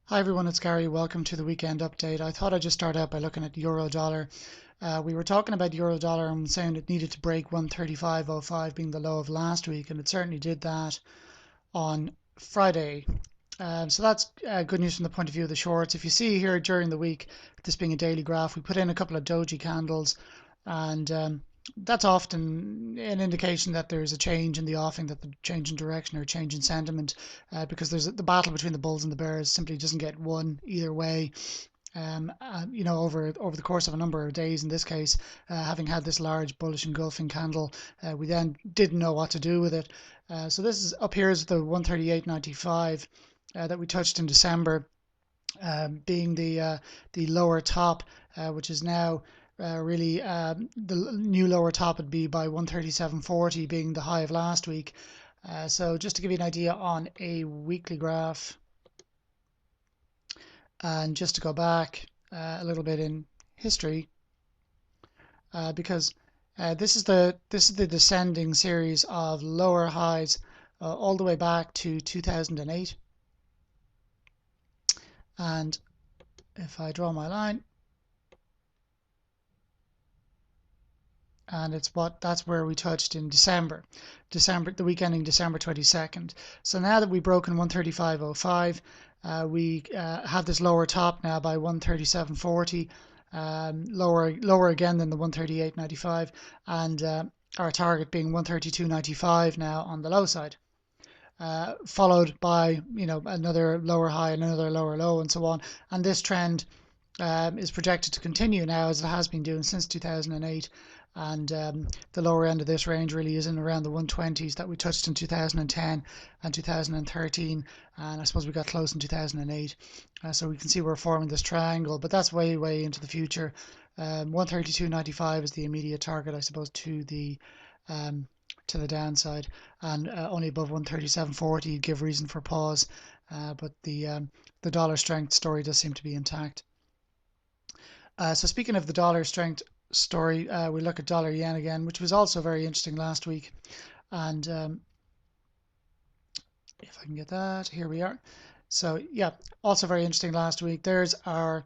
Hi everyone, it's Gary. Welcome to the weekend update. I thought I'd just start out by looking at euro dollar. We were talking about euro dollar and saying it needed to break 135.05 being the low of last week, and it certainly did that on Friday. So that's good news from the point of view of the shorts. If you see here during the week, this being a daily graph, we put in a couple of doji candles, and that's often an indication that there's a change in the offing, that the change in direction or change in sentiment, because there's the battle between the bulls and the bears simply doesn't get won either way. Over the course of a number of days, in this case, having had this large bullish engulfing candle, we then didn't know what to do with it. So this is up here is the 138.95 that we touched in December, being the lower top, which is now really the new lower top would be by 137.40 being the high of last week. So just to give you an idea on a weekly graph, and just to go back a little bit in history, because this is the descending series of lower highs all the way back to 2008. And if I draw my line, and that's where we touched in December, the week ending December 22nd. So now that we've broken 135.05, we have this lower top now by 137.40, lower again than the 138.95, and our target being 132.95 now on the low side. Followed by another lower high and another lower low and so on, and this trend is projected to continue now as it has been doing since 2008, and the lower end of this range really is in around the 120s that we touched in 2010 and 2013, and I suppose we got close in 2008. So we can see we're forming this triangle, but that's way into the future. 132.95 is the immediate target, I suppose, to the downside, and only above 137.40 give reason for pause, but the dollar strength story does seem to be intact. So speaking of the dollar strength story, we look at dollar yen again, which was also very interesting last week, and if I can get that, here we are. So yeah, also very interesting last week. There's our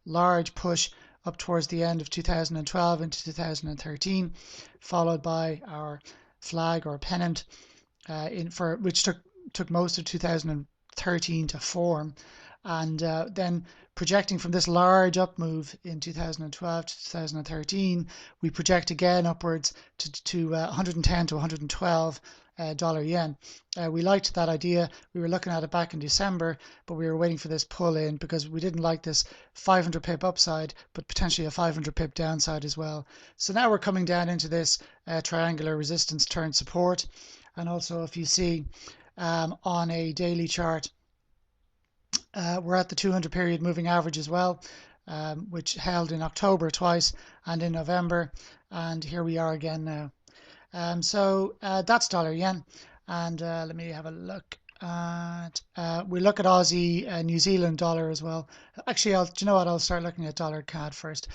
large push up towards the end of 2012 into 2013, followed by our flag or pennant which took most of 2013 to form, and then projecting from this large up move in 2012 to 2013, we project again upwards to 110 to 112 dollar yen. We liked that idea. We were looking at it back in December, but we were waiting for this pull in because we didn't like this 500 pip upside, but potentially a 500 pip downside as well. So now we're coming down into this triangular resistance turn support. And also, if you see on a daily chart, we're at the 200 period moving average as well, which held in October twice and in November, and here we are again now. So that's dollar yen, and let me have a look at we look at Aussie New Zealand dollar as well. Actually, do you know what, I'll start looking at dollar CAD first,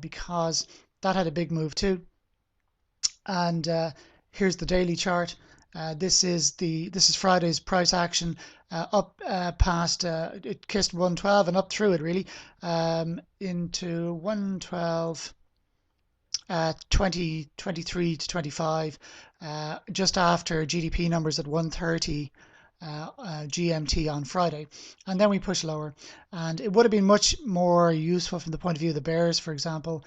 because that had a big move too. And here's the daily chart. This is Friday's price action, up past it kissed 112 and up through it really, into 112 23 to 25, just after GDP numbers at 1:30 GMT on Friday, and then we push lower. And it would have been much more useful from the point of view of the bears, for example,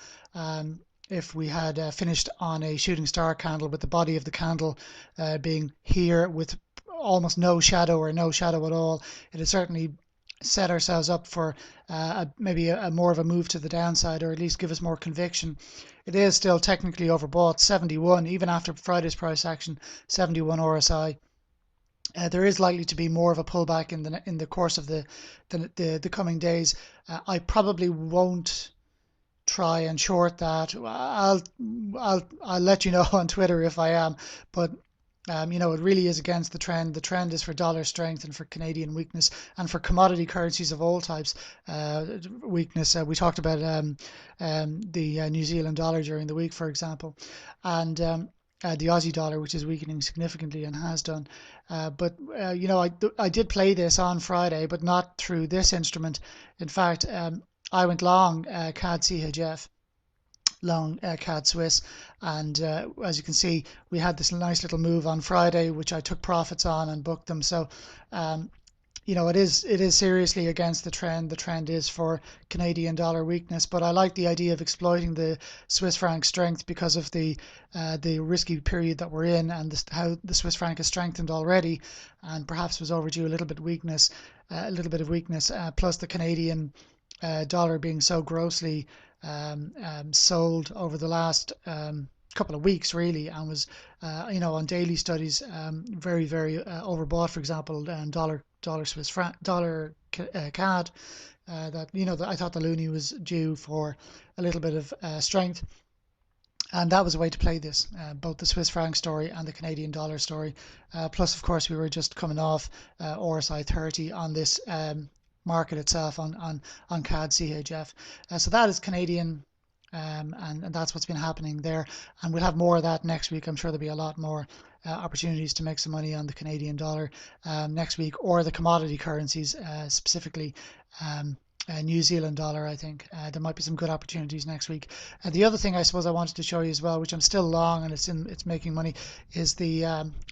if we had finished on a shooting star candle, with the body of the candle being here with almost no shadow or no shadow at all. It has certainly set ourselves up for maybe a more of a move to the downside, or at least give us more conviction. It is still technically overbought, 71, even after Friday's price action, 71 RSI. There is likely to be more of a pullback in the course of the coming days. I probably won't try and short that. I'll let you know on Twitter if I am, but it really is against the trend. The trend is for dollar strength and for Canadian weakness, and for commodity currencies of all types weakness. We talked about the New Zealand dollar during the week, for example, and the Aussie dollar, which is weakening significantly and has done. But I did play this on Friday, but not through this instrument. In fact, I went long CAD CHF, long CAD Swiss, and as you can see, we had this nice little move on Friday, which I took profits on and booked them. So um, it is seriously against the trend. The trend is for Canadian dollar weakness, but I like the idea of exploiting the Swiss franc strength because of the risky period that we're in, and how the Swiss franc has strengthened already, and perhaps was overdue a little bit of weakness, plus the Canadian dollar being so grossly sold over the last couple of weeks, really, and was on daily studies very, very overbought. For example, dollar Swiss franc, dollar CAD, that I thought the loonie was due for a little bit of strength, and that was a way to play this, both the Swiss franc story and the Canadian dollar story. Plus, of course, we were just coming off RSI 30 on this market itself, on CAD CHF. So that is Canadian, and that's what's been happening there. And we'll have more of that next week. I'm sure there'll be a lot more opportunities to make some money on the Canadian dollar next week, or the commodity currencies, specifically New Zealand dollar. I think there might be some good opportunities next week. The other thing I suppose I wanted to show you as well, which I'm still long and it's making money, is the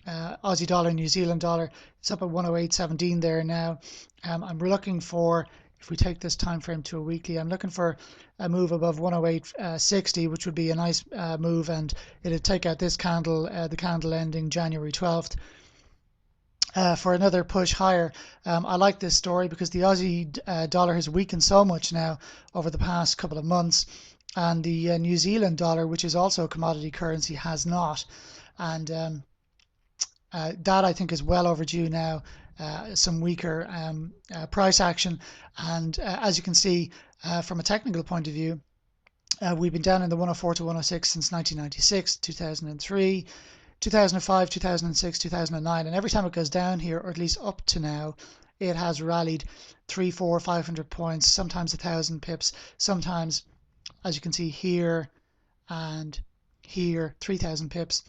Aussie dollar, New Zealand dollar. It's up at 108.17 there now. I'm looking for, if we take this time frame to a weekly, I'm looking for a move above 108.60, which would be a nice move, and it'd take out this candle, the candle ending January 12th. For another push higher. I like this story because the Aussie dollar has weakened so much now over the past couple of months, and the New Zealand dollar, which is also a commodity currency, has not. And that, I think, is well overdue now. Some weaker price action, and as you can see from a technical point of view, we've been down in the 104 to 106 since 1996, 2003, 2005, 2006, 2009, and every time it goes down here, or at least up to now, it has rallied 3, 4, 500 points, sometimes 1,000 pips, sometimes, as you can see here and here, 3,000 pips,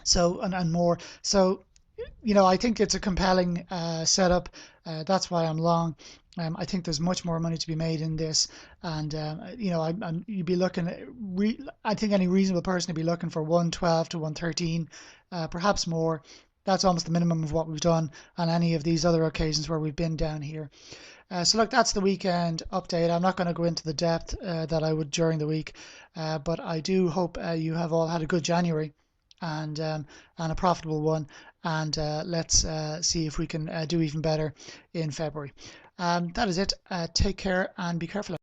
so and more. So I think it's a compelling setup. That's why I'm long. I think there's much more money to be made in this, and you'd be looking at I think any reasonable person would be looking for 112 to 113, perhaps more. That's almost the minimum of what we've done on any of these other occasions where we've been down here. So look, that's the weekend update. I'm not going to go into the depth that I would during the week, but I do hope you have all had a good January, and a profitable one, and let's see if we can do even better in February. That is it. Take care and be careful.